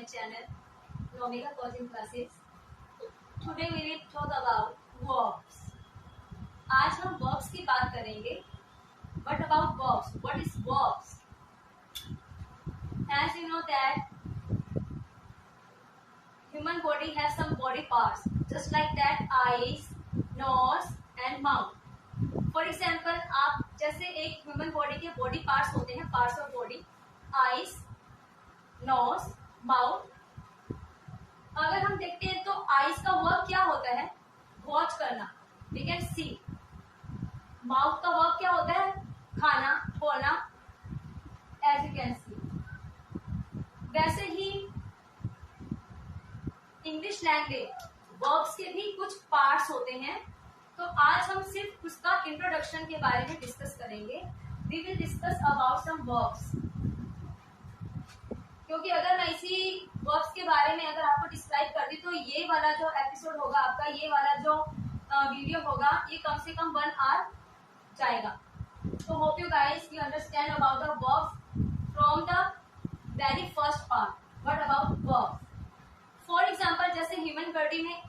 channel Nomika Coaching Classes. Today we will talk about verbs. आज हम verbs की बात करेंगे. What about verbs? What is verbs? As you know that human body has some body parts, just like that eyes, nose and mouth. For example, आप जैसे एक human body के body parts होते हैं, parts of body, eyes, nose, mouth. अगर हम देखते हैं तो आईज का वर्क क्या होता है? वॉच करना, वी कैन सी. माउथ का वर्क क्या होता है? खाना, बोलना, एज यू कैन सी. वैसे ही इंग्लिश लैंग्वेज वर्ब्स के भी कुछ पार्ट्स होते हैं. तो आज हम सिर्फ उसका इंट्रोडक्शन के बारे में डिस्कस करेंगे. We will discuss about some verbs. क्योंकि अगर मैं इसी वर्ब्स के बारे में अगर आपको डिस्क्राइब कर दी तो ये वाला जो एपिसोड होगा आपका, ये वाला जो वीडियो होगा, ये कम से कम 1 आवर जाएगा. तो hope you guys you understand about the verbs from the very first part. What about verbs? For example, जैसे ह्यूमन बॉडी में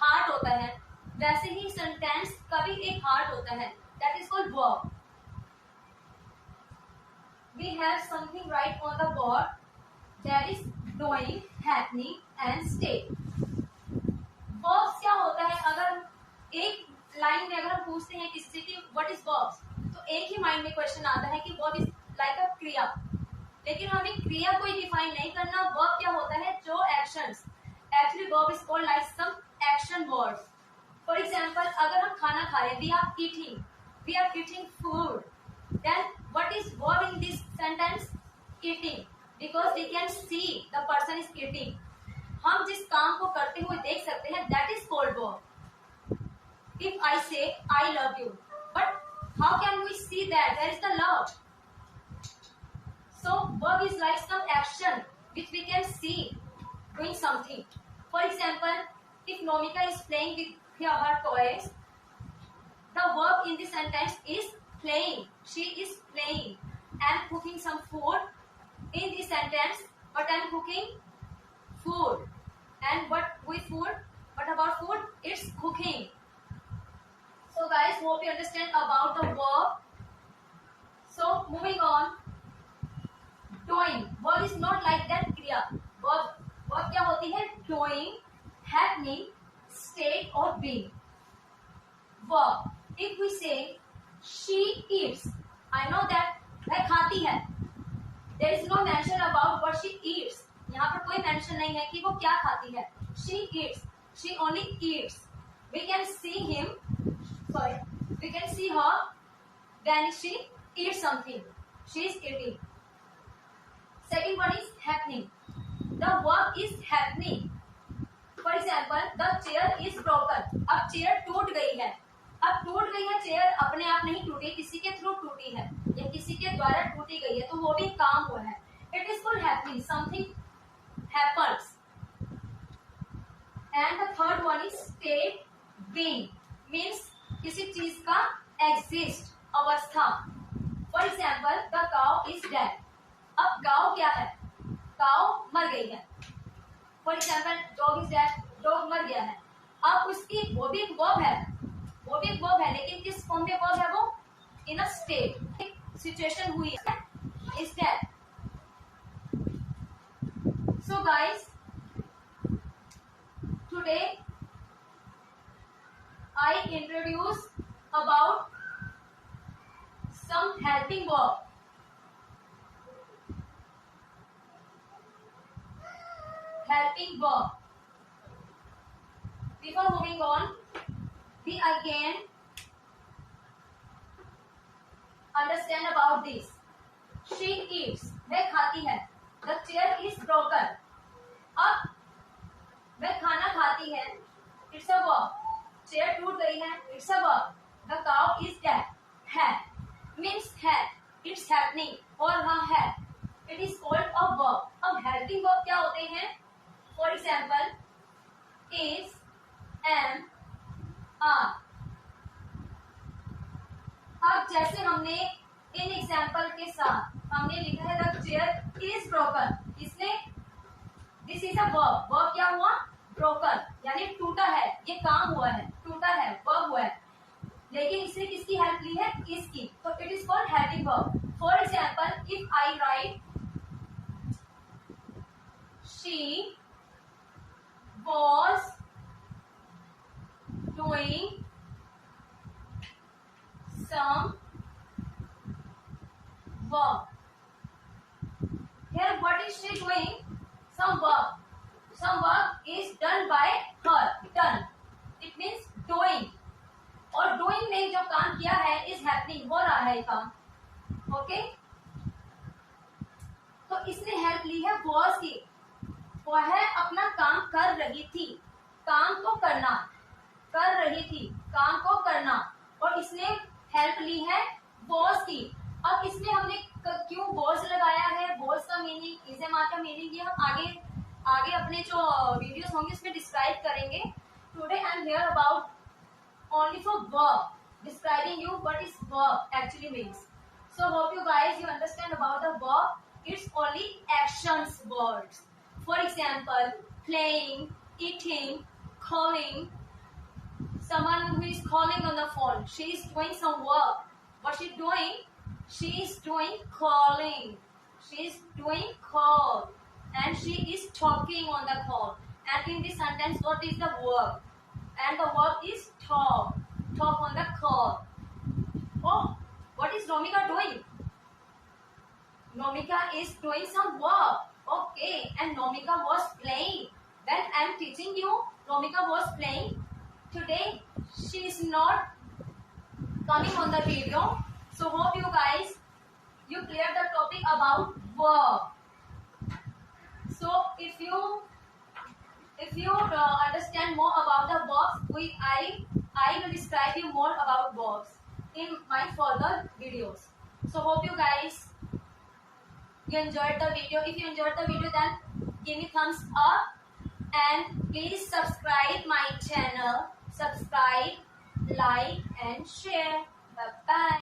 हार्ट होता है, वैसे ही सेंटेंस का भी एक हार्ट होता है, that is called verb. We have something right on the board, that is doing, happening and state. Verbs क्या होता है? अगर एक लाइन में अगर हम पूछते हैं किसी से कि व्हाट इज वर्ब्स, तो एक ही माइंड में क्वेश्चन आता है कि वर्ब इज लाइक अ क्रिया. लेकिन हमें क्रिया को डिफाइन नहीं करना. वर्ब क्या होता है? जो actions. Actually verb is called like some action words. For example, अगर हम खाना खा रहे हैं, we are eating food. Then what is verb in this sentence? Eating, because we can see the person is eating. हम जिस काम को करते हुए देख सकते हैं, that is called verb. If I say I love you, but how can we see that? There is the love. So verb is like some action which we can see doing something. For example, if Nomika is playing with her toys, the verb in this sentence is playing. She is playing. I am cooking some food in this sentence, but I am cooking food. And what about food? It's cooking. So guys, hope you understand about the verb. So moving on, doing. Verb is not like that kriya. Verb क्या होती है? Doing, happening, state or being. Verb. If we say she eats, I know that वह खाती है. There is no mention about what she eats. यहाँ पर कोई mention नहीं है कि वो क्या खाती है. She eats. She only eats. We can see we can see her when she eats something. She is eating. Second one is happening. The verb is happening. For example, the chair is broken. अब chair टूट गई है. अब टूट गई है chair, अपने आप नहीं टूटी, किसी के थ्रू टूटी है या किसी के द्वारा टूटी गई है, तो वो भी काम हुआ है. It is called happening. Something happens. And the third one is state, being. Means किसी चीज का exist, अवस्था. For example, the cow is dead. अब गाँव क्या है? गाँव मर गई है. For example, dog is dead, dog मर गया है. अब उसकी वो भी एक वर्ब है, लेकिन किस फॉर्म में वर्ब है? वो इन अ स्टेट, सिचुएशन हुई है, is dead. So guys, today I introduce about some helping verb. Helping verb. Before moving on, we again understand about this. She eats. वह खाती है. The chair is broken. अब वह खाना खाती है. It's a verb. Chair टूट गई है. It's a verb. The cow is dead. Had means had. It's happening और हाँ है. It is called a verb. अब helping verb क्या होते हैं? For example, is, am, are. अब जैसे हमने इन एग्जाम्पल के साथ हमने लिखा है द चेयर इज ब्रोकन. इसने this is a verb. Verb क्या हुआ? ब्रोकन, यानी टूटा है, ये काम हुआ है, टूटा है, वर्ब हुआ है. लेकिन इसने किसकी हेल्प ली है? इसकी. तो it is called helping verb. For example, if I right she was doing some work. Here what is she doing? Some work. Some work is done by her. Done. It means doing. और doing ने जो काम किया है is happening, हो रहा है काम. Okay? तो इसने हेल्प ली है was की. वह अपना काम कर रही थी. काम को करना, कर रही थी, काम को करना. और इसने हेल्प ली है was की. अब इसमें हमने क्यों was लगाया है? was का मीनिंग, इसे मार का मीनिंग ये हम आगे अपने जो वीडियोस होंगे उसमें डिस्क्राइब करेंगे. Today I am here about only for verb, describing you what is verb actually means. So hope you guys you understand about the verb. It's only actions words. For example, playing, eating, calling. Someone who is calling on the phone, she is doing some work. What she doing? She is doing calling. She is doing call, and she is talking on the call. And in this sentence, what is the verb? And the verb is talk. Talk on the call. Oh, what is Romika doing? Nomika is doing some work. Okay, and Nomika was playing. Then I am teaching you. Nomika was playing. Today she is not coming on the video. So hope you guys you clear the topic about verb. So if you understand more about the verbs, I will describe you more about verbs in my further videos. So hope you guys you enjoyed the video. If you enjoyed the video, then give me thumbs up and please subscribe my channel. Subscribe, like and share. Bye bye.